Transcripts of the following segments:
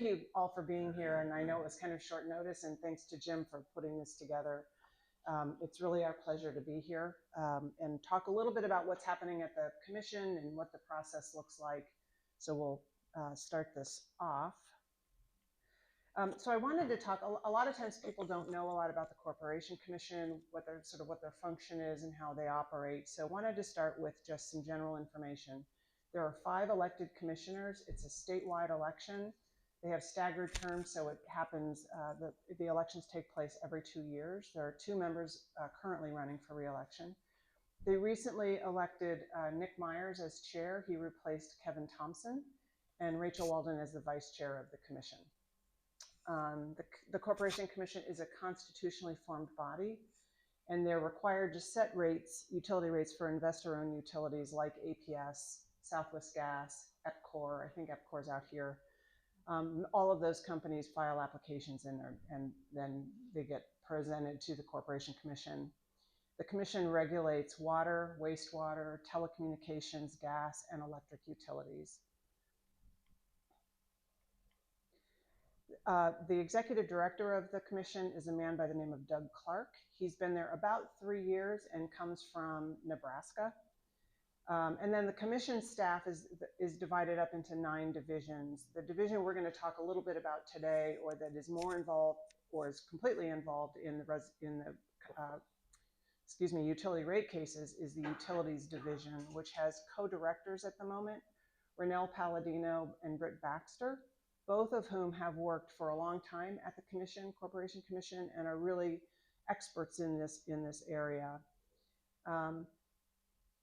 you all for being here, and I know it was kind of short notice, and thanks to Jim for putting this together. It's really our pleasure to be here and talk a little bit about what's happening at the Commission and what the process looks like. So we'll start this off. So I wanted to talk, a lot of times people don't know a lot about the Corporation Commission, what their function is and how they operate. So I wanted to start with just some general information. There are 5 elected commissioners. It's a statewide election. They have staggered terms, so it happens, the elections take place every 2 years. There are 2 members currently running for re-election. They recently elected Nick Myers as chair. He replaced Kevin Thompson, and Rachel Walden as the vice chair of the commission. The Corporation Commission is a constitutionally formed body, and they're required to set rates, utility rates for investor-owned utilities like APS, Southwest Gas, EPCOR. I think EPCOR's out here. All of those companies file applications in there, and then they get presented to the Corporation Commission. The Commission regulates water, wastewater, telecommunications, gas, and electric utilities. The executive director of the Commission is a man by the name of Doug Clark. He's been there about 3 years and comes from Nebraska. And then the Commission staff is divided up into 9 divisions. The division we're going to talk a little bit about today, or that is more involved or is completely involved in the utility rate cases, is the Utilities Division, which has co-directors at the moment, Renell Palladino and Britt Baxter, both of whom have worked for a long time at the Corporation Commission, and are really experts in this area.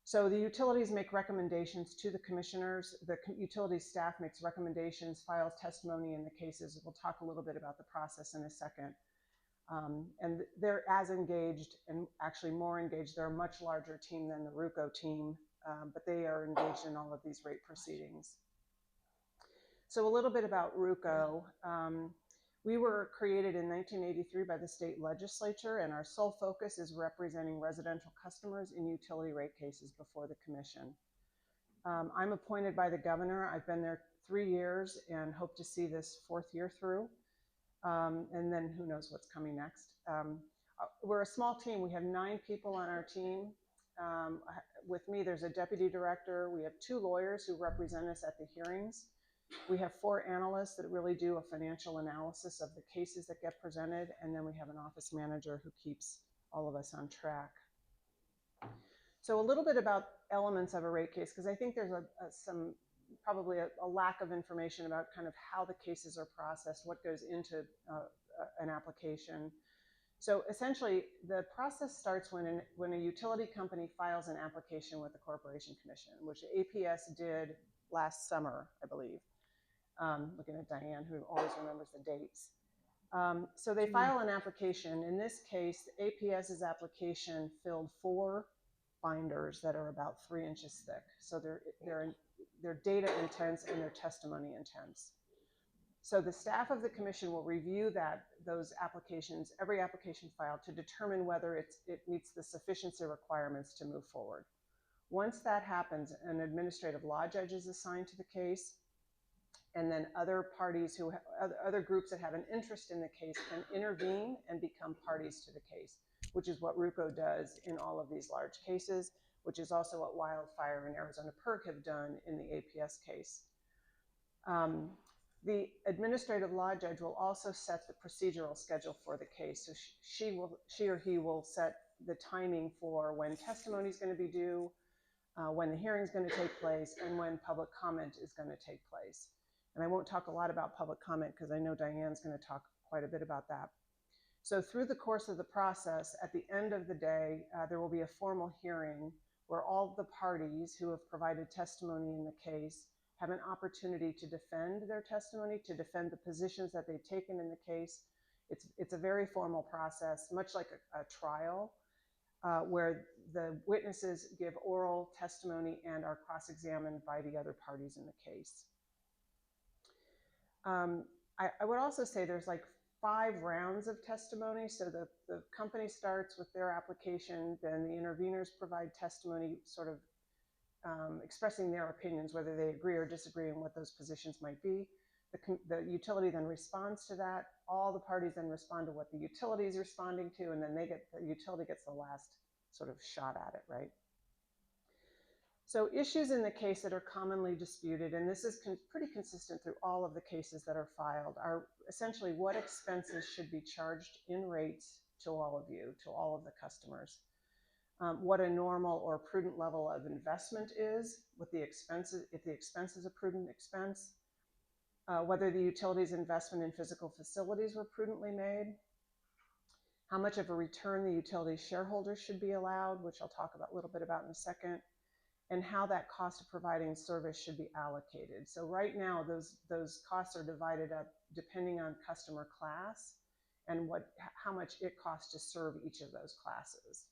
So the utilities make recommendations to the commissioners. The utility staff makes recommendations, files testimony in the cases. We'll talk a little bit about the process in a second. And they're as engaged, and actually more engaged. They're a much larger team than the RUCO team, but they are engaged in all of these rate proceedings. So a little bit about RUCO. We were created in 1983 by the state legislature, and our sole focus is representing residential customers in utility rate cases before the Commission. I'm appointed by the governor. I've been there 3 years and hope to see this 4th year through. And then who knows what's coming next. We're a small team. We have 9 people on our team. With me, there's a deputy director. We have 2 lawyers who represent us at the hearings. We have 4 analysts that really do a financial analysis of the cases that get presented, and then we have an office manager who keeps all of us on track. So a little bit about elements of a rate case, because I think there's probably a lack of information about kind of how the cases are processed, what goes into an application. So essentially, the process starts when a utility company files an application with the Corporation Commission, which APS did last summer, I believe. Looking at Diane, who always remembers the dates. So they file an application. In this case, APS's application filled 4 binders that are about 3 inches thick. So they're data intense and they're testimony intense. So the staff of the Commission will review those applications, every application filed, to determine whether it meets the sufficiency requirements to move forward. Once that happens, an administrative law judge is assigned to the case, and then other parties other groups that have an interest in the case can intervene and become parties to the case, which is what RUCO does in all of these large cases, which is also what Wildfire and Arizona PIRG have done in the APS case. The administrative law judge will also set the procedural schedule for the case. So she or he will set the timing for when testimony is going to be due, when the hearing is going to take place, and when public comment is going to take place. And I won't talk a lot about public comment because I know Diane's going to talk quite a bit about that. So through the course of the process, at the end of the day, there will be a formal hearing where all the parties who have provided testimony in the case have an opportunity to defend their testimony, to defend the positions that they've taken in the case. It's a very formal process, much like a trial, where the witnesses give oral testimony and are cross-examined by the other parties in the case. I would also say there's like 5 rounds of testimony. So the company starts with their application, then the interveners provide testimony, sort of expressing their opinions, whether they agree or disagree on what those positions might be. The utility then responds to that. All the parties then respond to what the utility is responding to, and then the utility gets the last sort of shot at it, right? So issues in the case that are commonly disputed, and this is pretty consistent through all of the cases that are filed, are essentially what expenses should be charged in rates to all of you, to all of the customers. What a normal or prudent level of investment is, what the expenses, if the expense is a prudent expense, whether the utility's investment in physical facilities were prudently made, how much of a return the utility shareholders should be allowed, which I'll talk about a little bit about in a second, and how that cost of providing service should be allocated. So right now, those costs are divided up depending on customer class and how much it costs to serve each of those classes.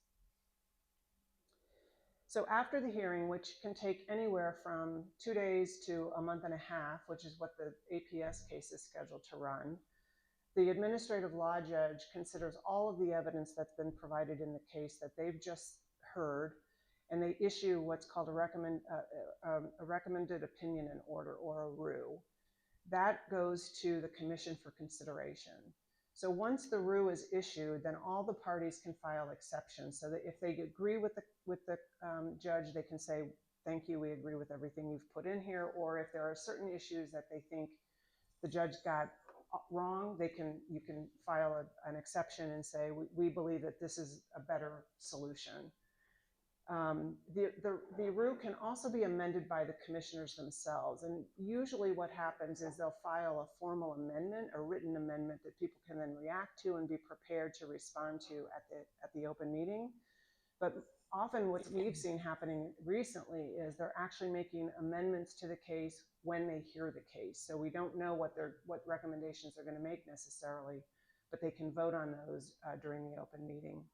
So after the hearing, which can take anywhere from 2 days to a month and a half, which is what the APS case is scheduled to run, the administrative law judge considers all of the evidence that's been provided in the case that they've just heard, and they issue what's called a recommended opinion and order, or a RU. That goes to the commission for consideration. So once the RU is issued, then all the parties can file exceptions, so that if they agree with the judge, they can say, thank you, we agree with everything you've put in here. Or if there are certain issues that they think the judge got wrong, you can file an exception and say, we believe that this is a better solution. The RU can also be amended by the commissioners themselves, and usually what happens is they'll file a formal amendment, a written amendment that people can then react to and be prepared to respond to at the open meeting. But often what we've seen happening recently is they're actually making amendments to the case when they hear the case. So we don't know what recommendations they're going to make necessarily, but they can vote on those during the open meeting.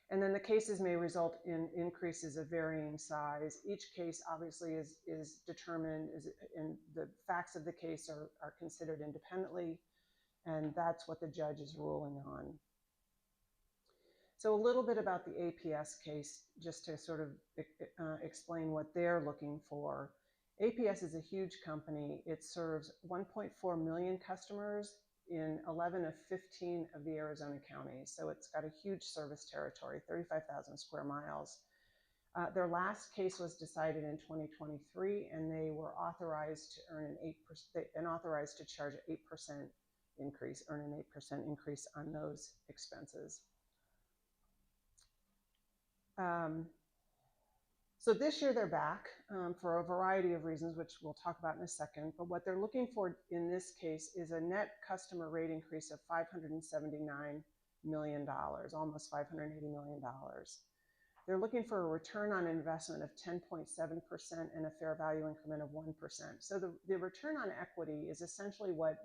And then the cases may result in increases of varying size. Each case obviously is determined, and the facts of the case are considered independently, and that's what the judge is ruling on. So a little bit about the APS case, just to sort of explain what they're looking for. APS is a huge company. It serves 1.4 million customers in 11 of 15 of the Arizona counties. So it's got a huge service territory, 35,000 square miles. Their last case was decided in 2023, and they were authorized to earn authorized to charge an 8% increase, earn an 8% increase on those expenses. So this year they're back for a variety of reasons, which we'll talk about in a second. But what they're looking for in this case is a net customer rate increase of $579 million, almost $580 million. They're looking for a return on investment of 10.7% and a fair value increment of 1%. So the return on equity is essentially what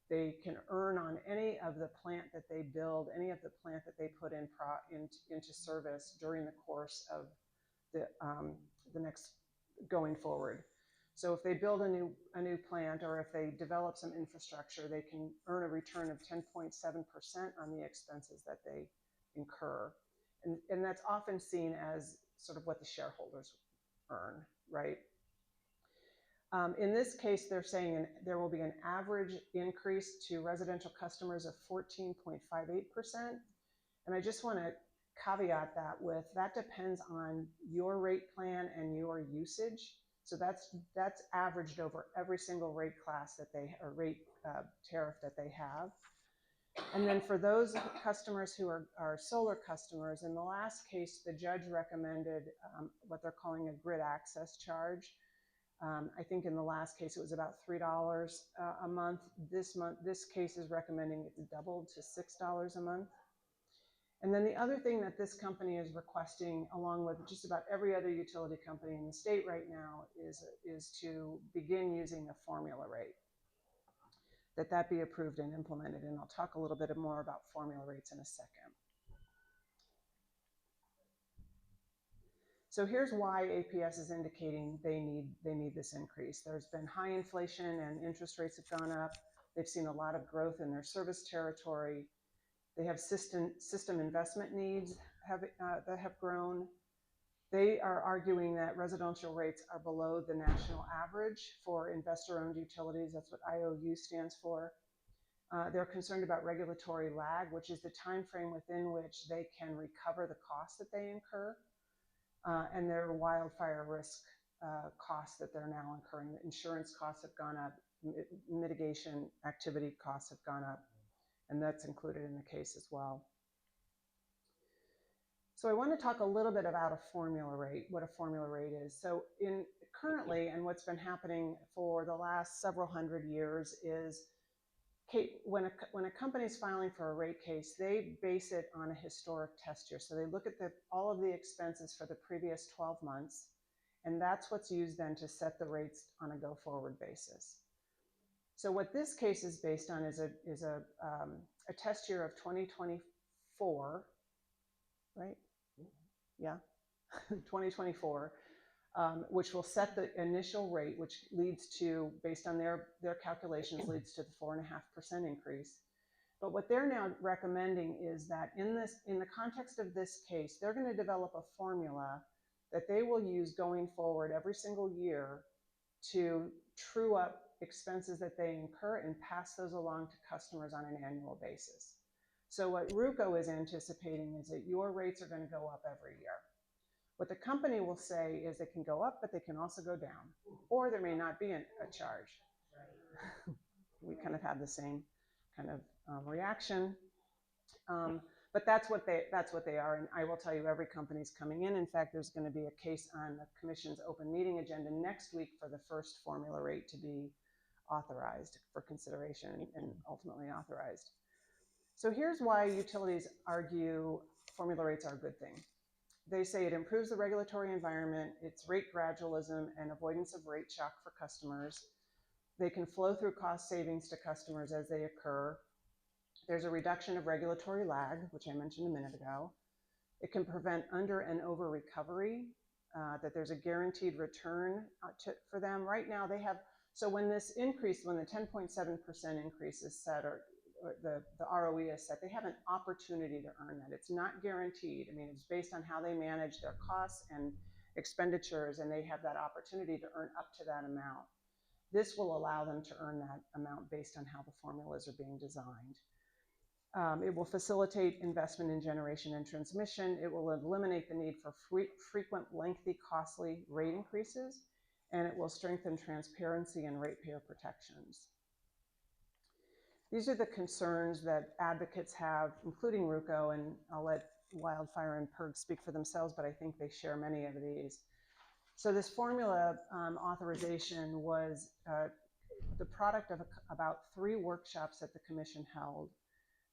they can earn on any of the plant that they build, any of the plant that they put into service during the course of the next going forward. So if they build a new plant, or if they develop some infrastructure, they can earn a return of 10.7% on the expenses that they incur. And that's often seen as sort of what the shareholders earn, right? In this case, they're saying there will be an average increase to residential customers of 14.58%. And I just want to caveat that depends on your rate plan and your usage. So that's averaged over every single rate class or rate tariff that they have. And then for those customers who are solar customers, in the last case, the judge recommended what they're calling a grid access charge. I think in the last case, it was about $3 a month. This case is recommending it's doubled to $6 a month. And then the other thing that this company is requesting, along with just about every other utility company in the state right now, is to begin using a formula rate, that be approved and implemented. And I'll talk a little bit more about formula rates in a second. So here's why APS is indicating they need this increase. There's been high inflation and interest rates have gone up. They've seen a lot of growth in their service territory. They have system investment needs that have grown. They are arguing that residential rates are below the national average for investor-owned utilities. That's what IOU stands for. They're concerned about regulatory lag, which is the time frame within which they can recover the costs that they incur, and their wildfire risk costs that they're now incurring. The insurance costs have gone up, mitigation activity costs have gone up, and that's included in the case as well. So I want to talk a little bit about a formula rate, what a formula rate is. So currently, and what's been happening for the last several hundred years is when a company is filing for a rate case, they base it on a historic test year. So they look at all of the expenses for the previous 12 months, and that's what's used then to set the rates on a go-forward basis. So what this case is based on is a test year of 2024, right? Yeah, 2024, which will set the initial rate, which leads to, based on their calculations, leads to the 4.5% increase. But what they're now recommending is that in the context of this case, they're going to develop a formula that they will use going forward every single year to true up expenses that they incur and pass those along to customers on an annual basis. So what RUCO is anticipating is that your rates are going to go up every year. What the company will say is they can go up, but they can also go down, or there may not be a charge. We kind of have the same kind of reaction, but that's what they are. And I will tell you, every company's coming in. In fact, there's going to be a case on the Commission's open meeting agenda next week for the first formula rate to be authorized for consideration and ultimately authorized. So here's why utilities argue formula rates are a good thing. They say it improves the regulatory environment, it's rate gradualism and avoidance of rate shock for customers. They can flow through cost savings to customers as they occur. There's a reduction of regulatory lag, which I mentioned a minute ago. It can prevent under and over recovery, that there's a guaranteed return for them. Right now they have, so when this increase, when the 10.7% increase is set, or the ROE is set, they have an opportunity to earn that. It's not guaranteed. I mean, it's based on how they manage their costs and expenditures, and they have that opportunity to earn up to that amount. This will allow them to earn that amount based on how the formulas are being designed. It will facilitate investment in generation and transmission. It will eliminate the need for frequent, lengthy, costly rate increases, and it will strengthen transparency and ratepayer protections. These are the concerns that advocates have, including RUCO, and I'll let Wildfire and PIRG speak for themselves, but I think they share many of these. So this formula authorization was the product of about 3 workshops that the Commission held.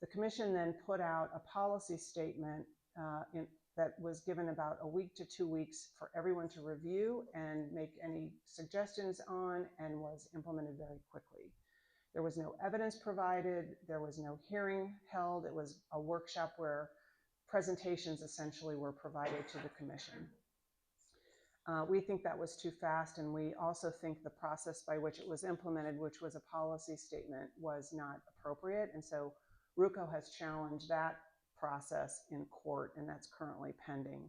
The Commission then put out a policy statement that was given about a week to 2 weeks for everyone to review and make any suggestions on, and was implemented very quickly. There was no evidence provided, there was no hearing held. It was a workshop where presentations essentially were provided to the Commission. We think that was too fast, and we also think the process by which it was implemented, which was a policy statement, was not appropriate. And so RUCO has challenged that process in court, and that's currently pending.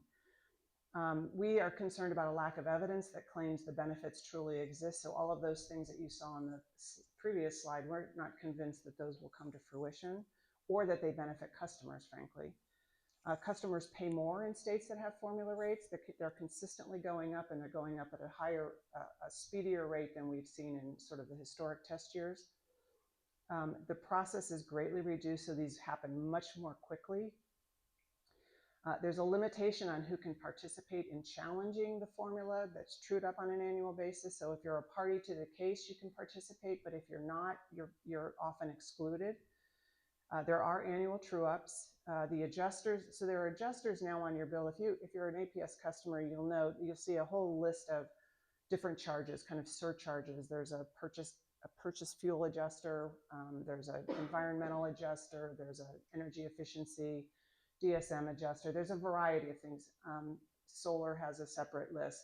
We are concerned about a lack of evidence that claims the benefits truly exist. So all of those things that you saw on the previous slide, we're not convinced that those will come to fruition or that they benefit customers, frankly. Customers pay more in states that have formula rates. They're consistently going up, and they're going up at a higher, a speedier rate than we've seen in sort of the historic test years. The process is greatly reduced, so these happen much more quickly. There's a limitation on who can participate in challenging the formula that's trued up on an annual basis. So if you're a party to the case, you can participate, but if you're not, you're often excluded. There are annual true-ups. The adjusters, so there are adjusters now on your bill. If you're an APS customer, you'll see a whole list of different charges, kind of surcharges. There's a purchase fuel adjuster, there's an environmental adjuster, there's an energy efficiency, DSM adjuster. There's a variety of things. Solar has a separate list.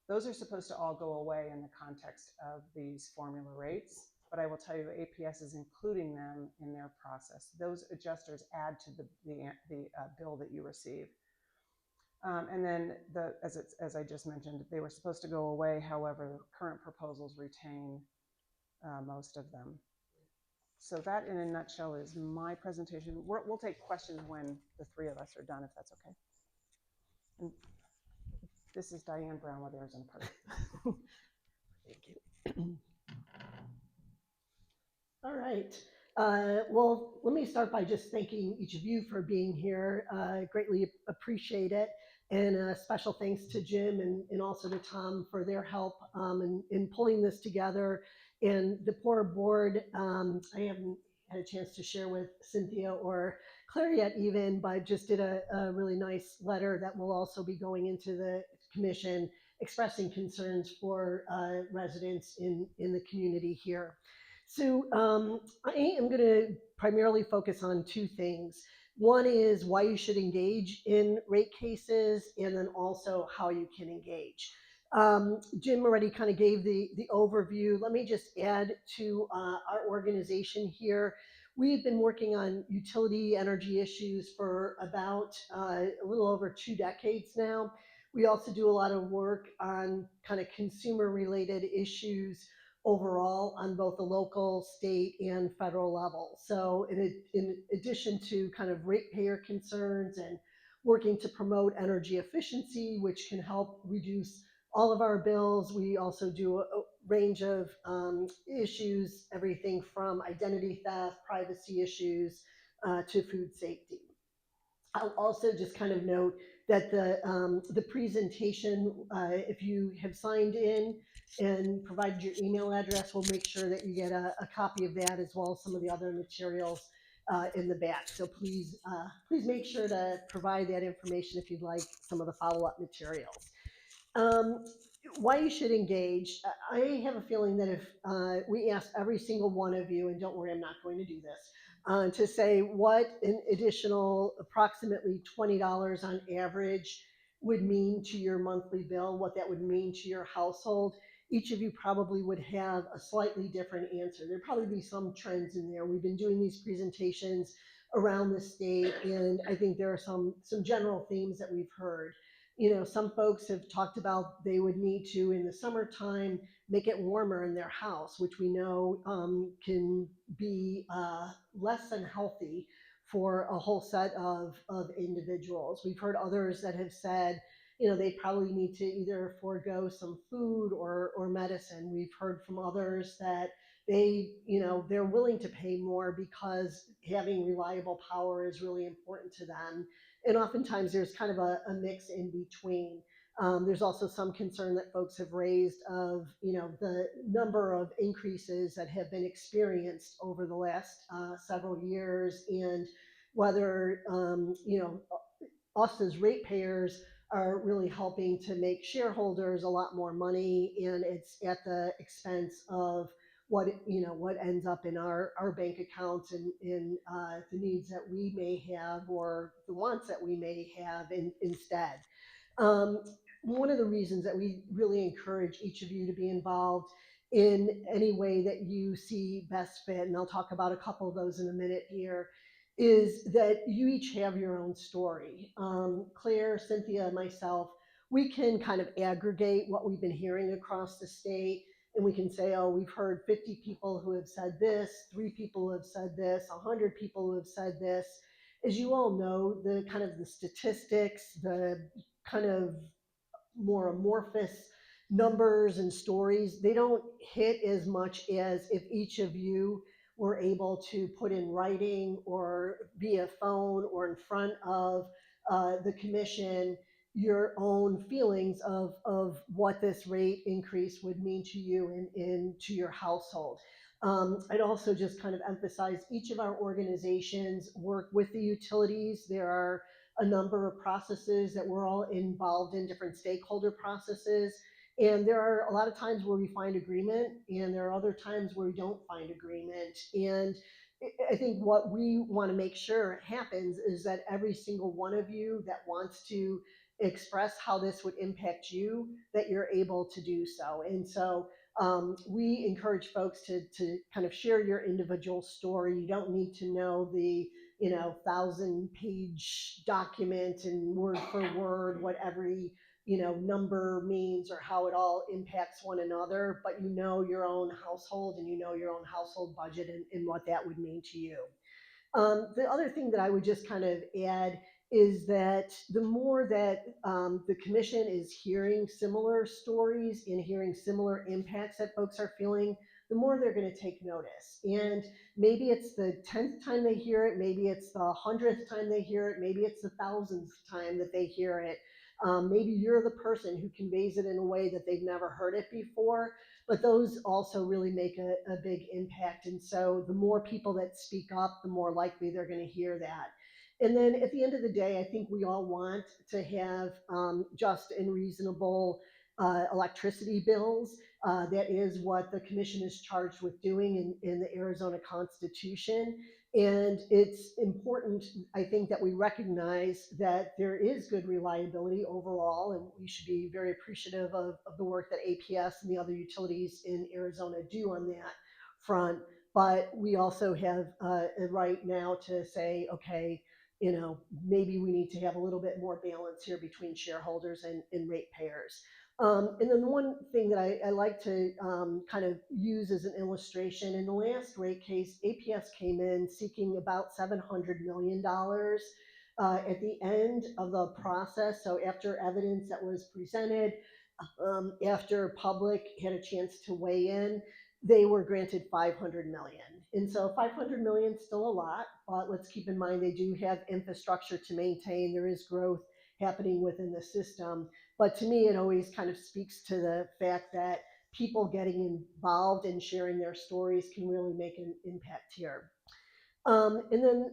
Those are supposed to all go away in the context of these formula rates, but I will tell you APS is including them in their process. Those adjusters add to the bill that you receive. And then as I just mentioned, they were supposed to go away. However, current proposals retain most of them. So that in a nutshell is my presentation. We'll take questions when the three of us are done, if that's okay. And this is Diane Brown, whether it's in part. Thank you. All right. Well, let me start by just thanking each of you for being here. Greatly appreciate it. And special thanks to Jim and also to Tom for their help in pulling this together. And the poor board, I haven't had a chance to share with Cynthia or Claire yet even, but just did a really nice letter that will also be going into the commission expressing concerns for residents in the community here. So I am going to primarily focus on two things. One is why you should engage in rate cases, and then also how you can engage. Jim already kind of gave the overview. Let me just add to our organization here. We've been working on utility energy issues for about a little over 2 decades now. We also do a lot of work on kind of consumer related issues overall on both the local, state, and federal level. So in addition to kind of ratepayer concerns and working to promote energy efficiency, which can help reduce all of our bills, we also do a range of issues, everything from identity theft, privacy issues, to food safety. I'll also just kind of note that the presentation, if you have signed in and provided your email address, we'll make sure that you get a copy of that as well as some of the other materials in the back. So please make sure to provide that information if you'd like some of the follow-up materials. Um, why you should engage. I have a feeling that if we ask every single one of you, and don't worry, I'm not going to do this, to say what an additional approximately $20 on average would mean to your monthly bill, what that would mean to your household, each of you probably would have a slightly different answer. There'd probably be some trends in there. We've been doing these presentations around the state, and I think there are some general themes that we've heard. You know, some folks have talked about they would need to, in the summertime, make it warmer in their house, which we know can be less than healthy for a whole set of individuals. We've heard others that have said, you know, they probably need to either forego some food or medicine. We've heard from others that they're willing to pay more because having reliable power is really important to them. And oftentimes there's kind of a mix in between. There's also some concern that folks have raised of, the number of increases that have been experienced over the last several years, and whether, us as ratepayers are really helping to make shareholders a lot more money, and it's at the expense of what ends up in our bank accounts and in the needs that we may have or the wants that we may have instead. Um, One of the reasons that we really encourage each of you to be involved in any way that you see best fit, and I'll talk about a couple of those in a minute here, is that you each have your own story. Claire, Cynthia, myself, we can kind of aggregate what we've been hearing across the state, and we can say, oh, we've heard 50 people who have said this, 3 people who have said this, 100 people who have said this. As you all know, the kind of the statistics, the kind of more amorphous numbers and stories, they don't hit as much as if each of you were able to put in writing or via phone or in front of the commission your own feelings of what this rate increase would mean to you and to your household. I'd also just kind of emphasize each of our organizations work with the utilities. There are a number of processes that we're all involved in, different stakeholder processes. And there are a lot of times where we find agreement, and there are other times where we don't find agreement. And I think what we want to make sure happens is that every single one of you that wants to express how this would impact you, that you're able to do so. And so we encourage folks to kind of share your individual story. You don't need to know the 1,000-page document and word for word what every number means or how it all impacts one another, but your own household and your own household budget and what that would mean to you. The other thing that I would just kind of add is that the more that the commission is hearing similar stories and hearing similar impacts that folks are feeling, the more they're going to take notice. And maybe it's the 10th time they hear it, maybe it's the 100th time they hear it, maybe it's the 1,000th time that they hear it. Maybe you're the person who conveys it in a way that they've never heard it before, but those also really make a big impact. And so the more people that speak up, the more likely they're going to hear that. And then at the end of the day, I think we all want to have just and reasonable electricity bills. That is what the commission is charged with doing in the Arizona Constitution. And it's important, I think, that we recognize that there is good reliability overall, and we should be very appreciative of the work that APS and the other utilities in Arizona do on that front. But we also have a right now to say, okay, maybe we need to have a little bit more balance here between shareholders and ratepayers. And then the one thing that I like to kind of use as an illustration, in the last rate case, APS came in seeking about $700 million at the end of the process. So after evidence that was presented, after public had a chance to weigh in, they were granted 500 million. And so 500 million is still a lot, but let's keep in mind they do have infrastructure to maintain. There is growth happening within the system. But to me, it always kind of speaks to the fact that people getting involved and sharing their stories can really make an impact here. And then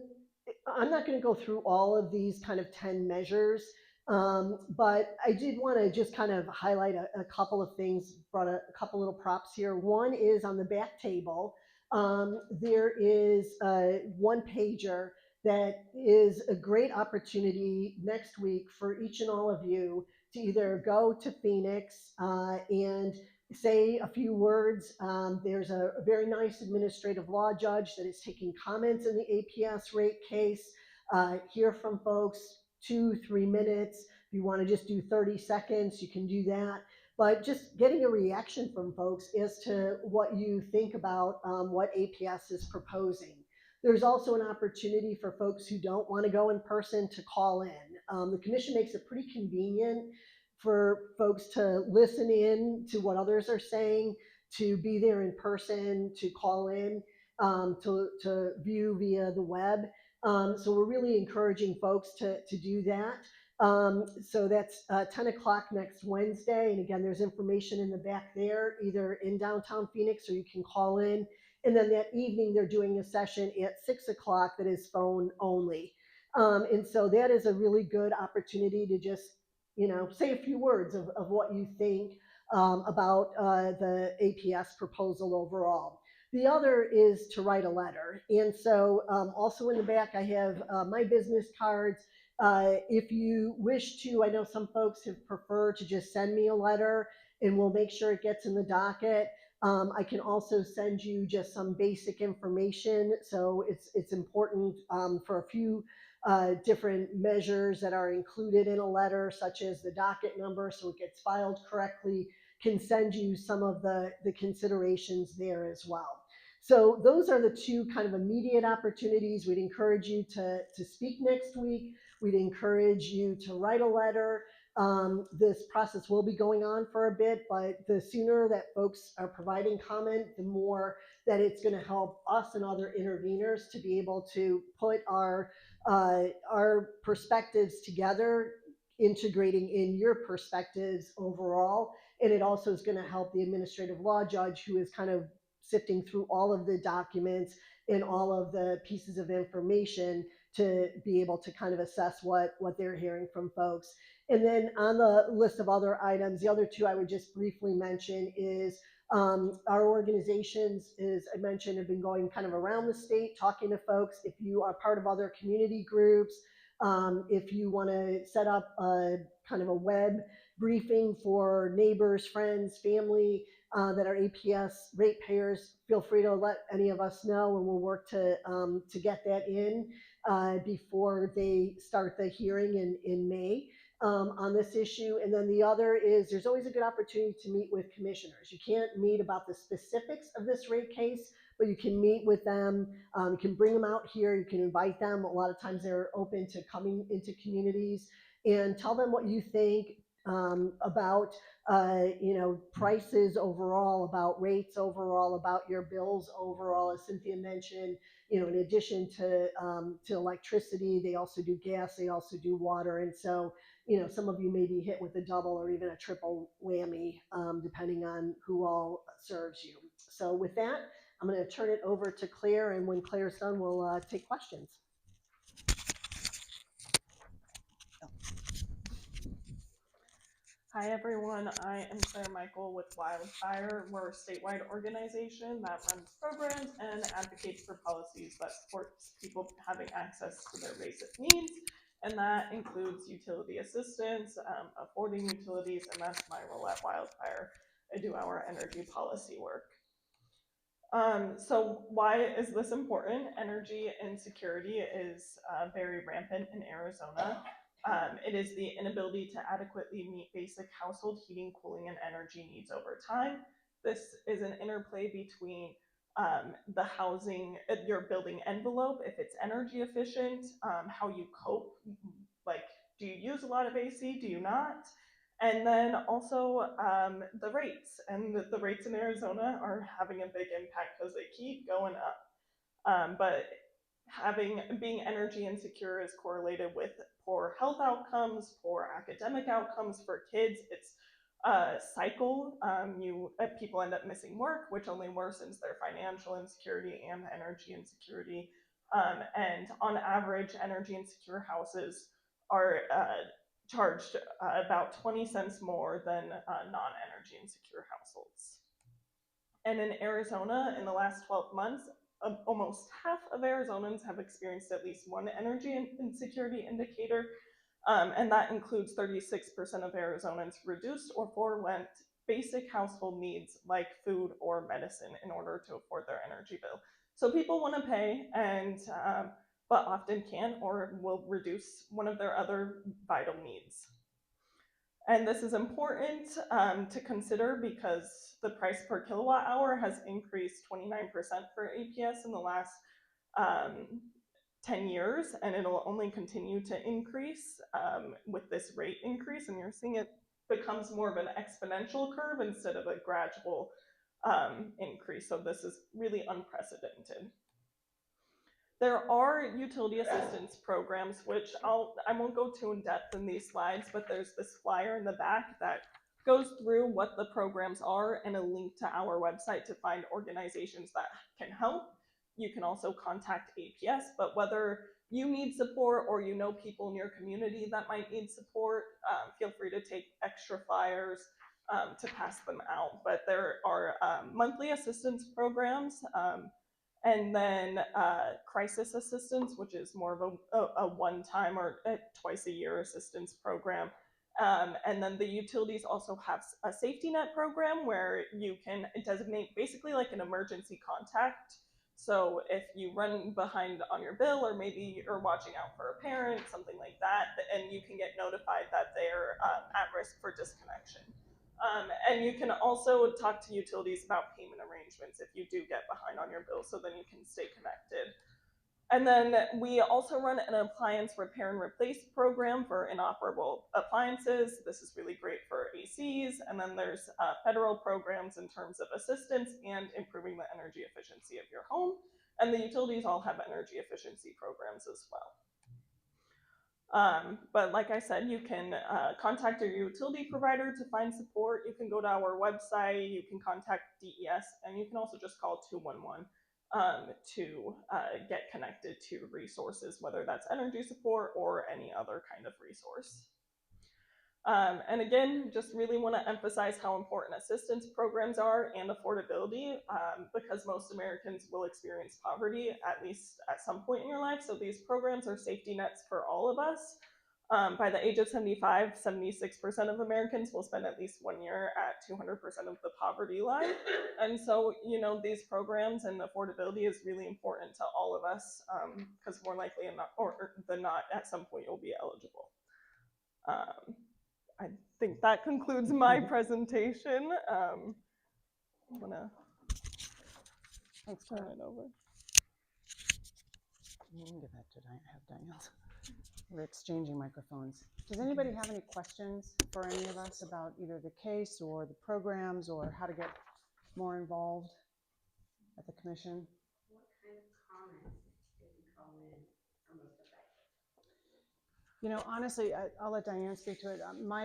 I'm not going to go through all of these kind of 10 measures, but I did want to just kind of highlight a couple of things, brought a couple little props here. One is on the back table. There is a one pager that is a great opportunity next week for each and all of you to either go to Phoenix and say a few words. There's a very nice administrative law judge that is taking comments in the APS rate case. Hear from folks, 2-3 minutes. If you want to just do 30 seconds, you can do that. But just getting a reaction from folks as to what you think about what APS is proposing. There's also an opportunity for folks who don't want to go in person to call in. The commission makes it pretty convenient for folks to listen in to what others are saying, to be there in person, to call in, to view via the web. So we're really encouraging folks to do that. So that's 10 o'clock next Wednesday. And again, there's information in the back there, either in downtown Phoenix or you can call in. And then that evening, they're doing a session at 6 o'clock that is phone only. And so that is a really good opportunity to just say a few words of what you think about the APS proposal overall. The other is to write a letter. And so also in the back, I have my business cards. If you wish to, I know some folks have preferred to just send me a letter and we'll make sure it gets in the docket. I can also send you just some basic information. So it's important for a few different measures that are included in a letter, such as the docket number, so it gets filed correctly, can send you some of the considerations there as well. So those are the two kind of immediate opportunities. We'd encourage you to speak next week. We'd encourage you to write a letter. This process will be going on for a bit, but the sooner that folks are providing comment, the more that it's going to help us and other interveners to be able to put our perspectives together, integrating in your perspectives overall. And it also is going to help the administrative law judge who is kind of sifting through all of the documents and all of the pieces of information to be able to kind of assess what they're hearing from folks. And then on the list of other items, the other two I would just briefly mention is our organizations, as I mentioned, have been going kind of around the state, talking to folks. If you are part of other community groups, if you want to set up a kind of a web briefing for neighbors, friends, family, that are APS ratepayers, feel free to let any of us know, and we'll work to get that in before they start the hearing in May on this issue. And then the other is there's always a good opportunity to meet with commissioners. You can't meet about the specifics of this rate case, but you can meet with them. You can bring them out here. You can invite them. A lot of times they're open to coming into communities and tell them what you think about prices overall, about rates overall, about your bills overall. As Cynthia mentioned, in addition to electricity, they also do gas, they also do water, and so some of you may be hit with a double or even a triple whammy, depending on who all serves you. So with that, I'm going to turn it over to Claire, and when Claire's done, we'll take questions. Hi everyone, I am Claire Michael with Wildfire. We're a statewide organization that runs programs and advocates for policies that supports people having access to their basic needs, and that includes utility assistance, affording utilities, and that's my role at Wildfire. I do our energy policy work. So why is this important? Energy insecurity is very rampant in Arizona. It is the inability to adequately meet basic household heating, cooling, and energy needs over time. This is an interplay between the housing, your building envelope, if it's energy efficient, how you cope, like do you use a lot of AC, do you not? And then also the rates, and the rates in Arizona are having a big impact because they keep going up. But being energy insecure is correlated with poor health outcomes, poor academic outcomes for kids. It's a cycle. People end up missing work, which only worsens their financial insecurity and energy insecurity. And on average, energy insecure houses are charged about 20 cents more than non-energy insecure households. And in Arizona, in the last 12 months, almost half of Arizonans have experienced at least one energy insecurity indicator, and that includes 36% of Arizonans reduced or forwent basic household needs like food or medicine in order to afford their energy bill. So people want to pay, but often can't or will reduce one of their other vital needs. And this is important to consider because the price per kilowatt hour has increased 29% for APS in the last 10 years, and it'll only continue to increase with this rate increase. And you're seeing it becomes more of an exponential curve instead of a gradual increase. So this is really unprecedented. There are utility assistance programs, which I won't go too in depth in these slides, but there's this flyer in the back that goes through what the programs are and a link to our website to find organizations that can help. You can also contact APS, but whether you need support or you know people in your community that might need support, feel free to take extra flyers to pass them out. But there are monthly assistance programs, and then crisis assistance, which is more of a one-time or twice a year assistance program. And then the utilities also have a safety net program where you can designate basically like an emergency contact. So if you run behind on your bill, or maybe you're watching out for a parent, something like that, and you can get notified that they're at risk for disconnection. And you can also talk to utilities about payment arrangements if you do get behind on your bill, so then you can stay connected. And then we also run an appliance repair and replace program for inoperable appliances. This is really great for ACs. And then there's federal programs in terms of assistance and improving the energy efficiency of your home. And the utilities all have energy efficiency programs as well. But like I said, you can contact your utility provider to find support. You can go to our website, you can contact DES, and you can also just call 211 to get connected to resources, whether that's energy support or any other kind of resource. And again, just really want to emphasize how important assistance programs are and affordability, because most Americans will experience poverty at least at some point in your life. So these programs are safety nets for all of us. By the age of 75, 76% of Americans will spend at least 1 year at 200% of the poverty line. And so, these programs and affordability is really important to all of us, because more likely than not, at some point you'll be eligible. I think that concludes my presentation. I'm gonna turn it over. You can give that to Danielle. We're exchanging microphones. Does anybody have any questions for any of us about either the case or the programs or how to get more involved at the commission? What kind of comments did you call in are most effective? Honestly, I'll let Diane speak to it. My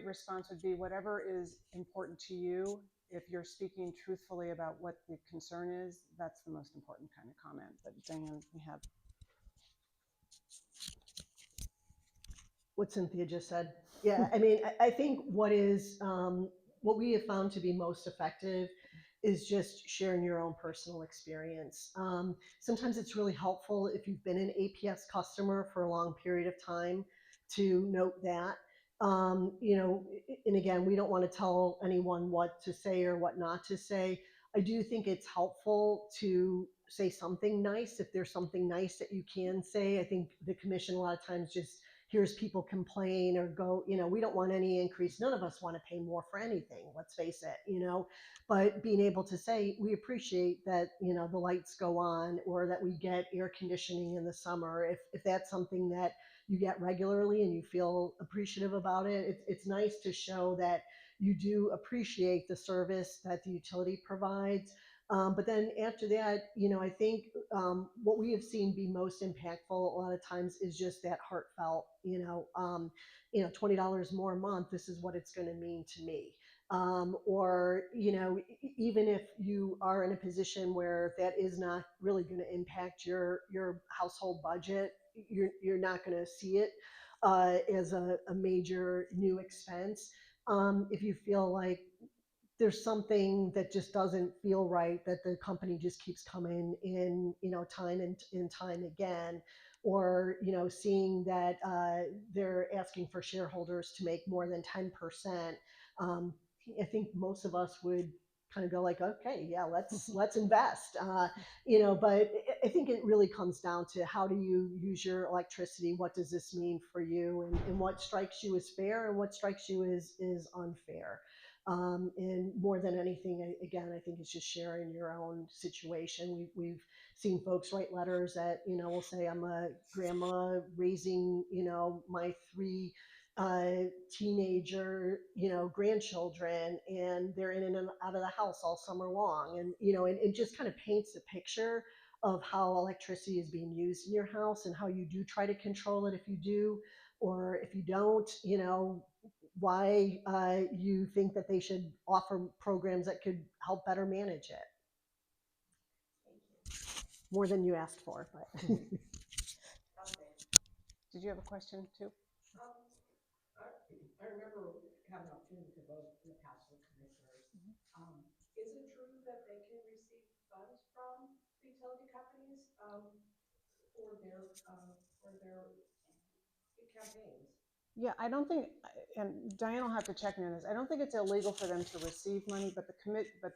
response would be whatever is important to you. If you're speaking truthfully about what the concern is, that's the most important kind of comment. But Diane, we have. What Cynthia just said. Yeah, I mean, I think what we have found to be most effective is just sharing your own personal experience. Sometimes it's really helpful if you've been an APS customer for a long period of time to note that. And again, we don't want to tell anyone what to say or what not to say. I do think it's helpful to say something nice if there's something nice that you can say. I think the commission a lot of times just hears people complain or go, we don't want any increase. None of us want to pay more for anything, let's face it, but being able to say, we appreciate that, the lights go on or that we get air conditioning in the summer. If that's something that you get regularly and you feel appreciative about it, it's nice to show that you do appreciate the service that the utility provides. But then after that, I think what we have seen be most impactful a lot of times is just that heartfelt, $20 more a month, this is what it's going to mean to me. Or, even if you are in a position where that is not really going to impact your household budget, you're not going to see it as a major new expense. If you feel like there's something that just doesn't feel right, that the company just keeps coming in, time and time again, or, seeing that they're asking for shareholders to make more than 10%. I think most of us would kind of go like, okay, yeah, let's invest, but I think it really comes down to how do you use your electricity? What does this mean for you? And what strikes you as fair and what strikes you as unfair? And more than anything, again, I think it's just sharing your own situation. We've seen folks write letters that, will say, I'm a grandma raising, my 3 teenager, grandchildren, and they're in and out of the house all summer long. And, it just kind of paints a picture of how electricity is being used in your house and how you do try to control it if you do, or if you don't, why you think that they should offer programs that could help better manage it. Thank you. More than you asked for, but. Did you have a question too? I remember having an opportunity to vote in the past with commissioners. Is it true that they can receive funds from utility companies for their campaigns? Yeah, I don't think, and Diane will have to check me on this. I don't think it's illegal for them to receive money, but the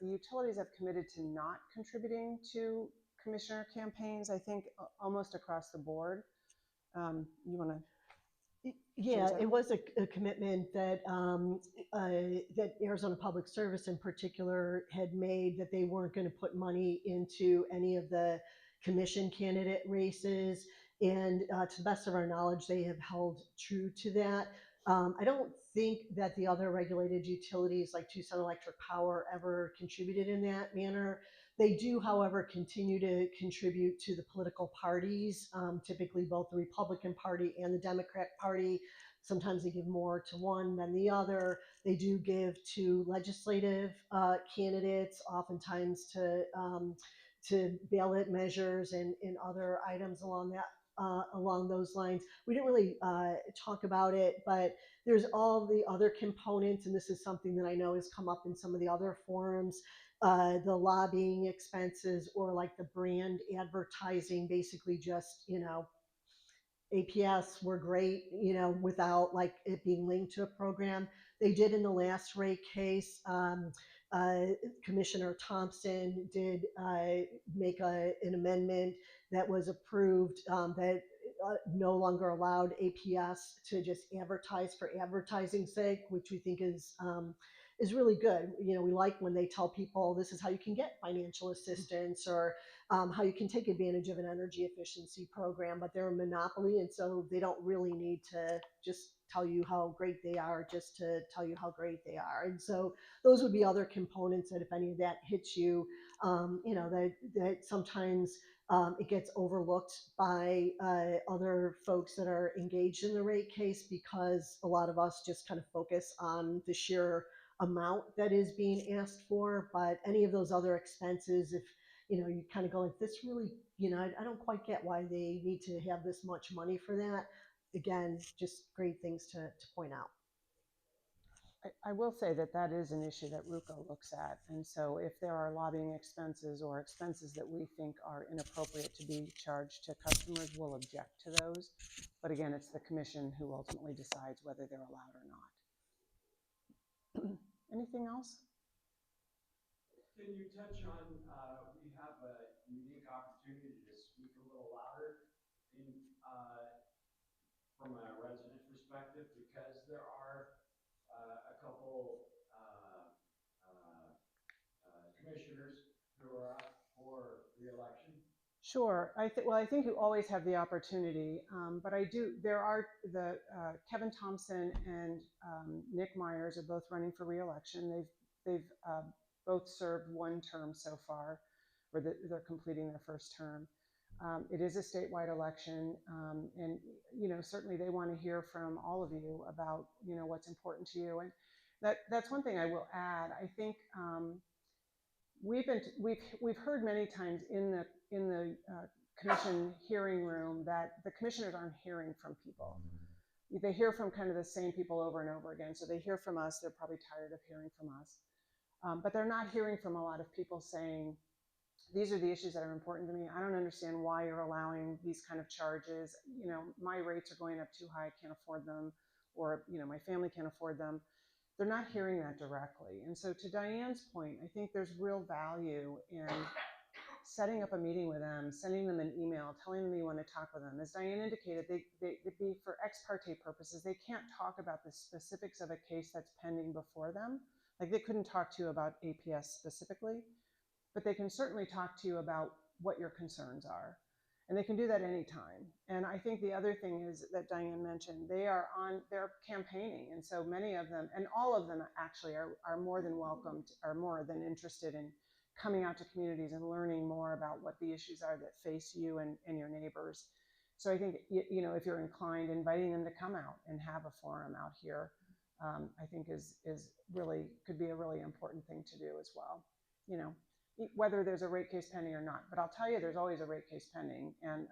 utilities have committed to not contributing to commissioner campaigns. I think almost across the board. You want to? Yeah, it was a commitment that that Arizona Public Service in particular had made, that they weren't going to put money into any of the commission candidate races. And to the best of our knowledge, they have held true to that. I don't think that the other regulated utilities like Tucson Electric Power ever contributed in that manner. They do, however, continue to contribute to the political parties, typically both the Republican Party and the Democratic Party. Sometimes they give more to one than the other. They do give to legislative candidates, oftentimes to ballot measures and other items along those lines. We didn't really talk about it, but there's all the other components, and this is something that I know has come up in some of the other forums. The lobbying expenses or like the brand advertising, basically just, APS were great, without like it being linked to a program. They did in the last rate case. Uh, Commissioner Thompson did make an amendment that was approved that no longer allowed APS to just advertise for advertising's sake, which we think is really good. We like when they tell people this is how you can get financial assistance, or how you can take advantage of an energy efficiency program, but they're a monopoly, and so they don't really need to just tell you how great they are just to tell you how great they are. And so those would be other components that if any of that hits you, that sometimes it gets overlooked by other folks that are engaged in the rate case, because a lot of us just kind of focus on the sheer amount that is being asked for. But any of those other expenses, if you kind of go like, this really, I don't quite get why they need to have this much money for that. Again, just great things to point out. I will say that that is an issue that RUCO looks at. And so if there are lobbying expenses or expenses that we think are inappropriate to be charged to customers, we'll object to those. But again, it's the commission who ultimately decides whether they're allowed or not. Anything else? Can you touch on, we have a unique opportunity to speak a little louder in, from a resident perspective, because there are a couple commissioners who are up for re-election. Sure. Well, I think you always have the opportunity, but there are Kevin Thompson and Nick Myers are both running for re-election. They've both served one term so far, or they're completing their first term. It is a statewide election, and certainly they want to hear from all of you about what's important to you. And that's one thing I will add. I think we've heard many times in the commission hearing room that the commissioners aren't hearing from people. They hear from kind of the same people over and over again. So they hear from us. They're probably tired of hearing from us, but they're not hearing from a lot of people saying, these are the issues that are important to me. I don't understand why you're allowing these kind of charges. My rates are going up too high. I can't afford them, or my family can't afford them. They're not hearing that directly. And so to Diane's point, I think there's real value in setting up a meeting with them, sending them an email, telling them you want to talk with them. As Diane indicated, they be for ex parte purposes. They can't talk about the specifics of a case that's pending before them. Like they couldn't talk to you about APS specifically, but they can certainly talk to you about what your concerns are. And they can do that anytime. And I think the other thing is that Diane mentioned, they're campaigning. And so many of them, and all of them actually are more than welcomed, are more than interested in coming out to communities and learning more about what the issues are that face you and your neighbors. So I think, if you're inclined, inviting them to come out and have a forum out here, I think is really, could be a really important thing to do as well. Whether there's a rate case pending or not. But I'll tell you, there's always a rate case pending. And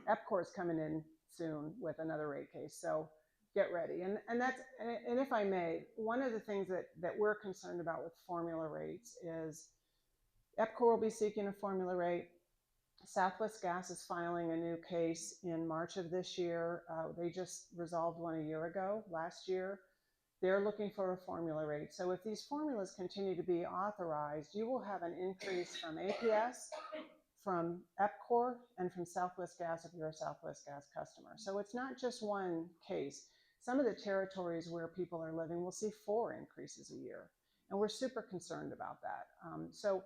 EPCOR is coming in soon with another rate case. So get ready. And if I may, one of the things that we're concerned about with formula rates is EPCOR will be seeking a formula rate. Southwest Gas is filing a new case in March of this year. They just resolved one a year ago, last year. They're looking for a formula rate. So if these formulas continue to be authorized, you will have an increase from APS, from EPCOR, and from Southwest Gas if you're a Southwest Gas customer. So it's not just one case. Some of the territories where people are living will see 4 increases a year. And we're super concerned about that. So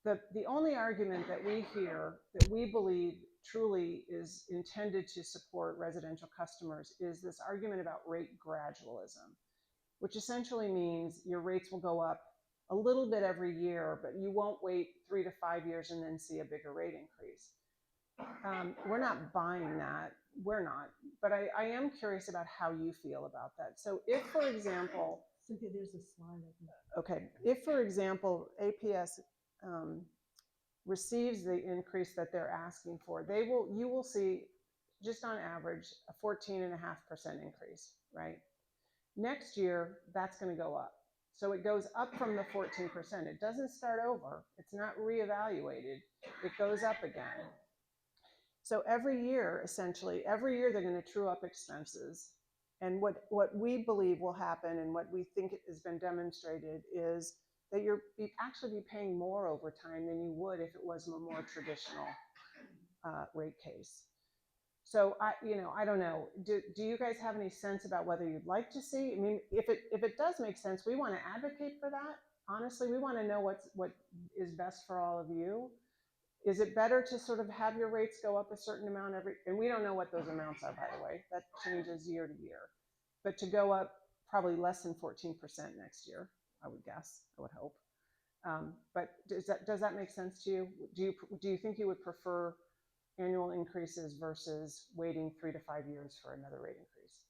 the only argument that we hear that we believe truly is intended to support residential customers is this argument about rate gradualism, which essentially means your rates will go up a little bit every year, but you won't wait 3 to 5 years and then see a bigger rate increase. We're not buying that. We're not. But I am curious about how you feel about that. So if, for example, Cynthia, there's a slide, I think. okay, if, for example, APS receives the increase that they're asking for, you will see, just on average, a 14.5% increase, right? Next year, that's going to go up. So it goes up from the 14%. It doesn't start over. It's not reevaluated. It goes up again. So every year, essentially, every year they're going to true up expenses. And what we believe will happen and what we think has been demonstrated is that you'll actually be paying more over time than you would if it was a more traditional rate case. So I don't know. Do you guys have any sense about whether you'd like to see? I mean, if it does make sense, we want to advocate for that. Honestly, we want to know what is best for all of you. Is it better to sort of have your rates go up a certain amount and we don't know what those amounts are, by the way, that changes year to year, but to go up probably less than 14% next year, I would guess, I would hope. But does that make sense to you? Do you think you would prefer annual increases versus waiting 3 to 5 years for another rate increase?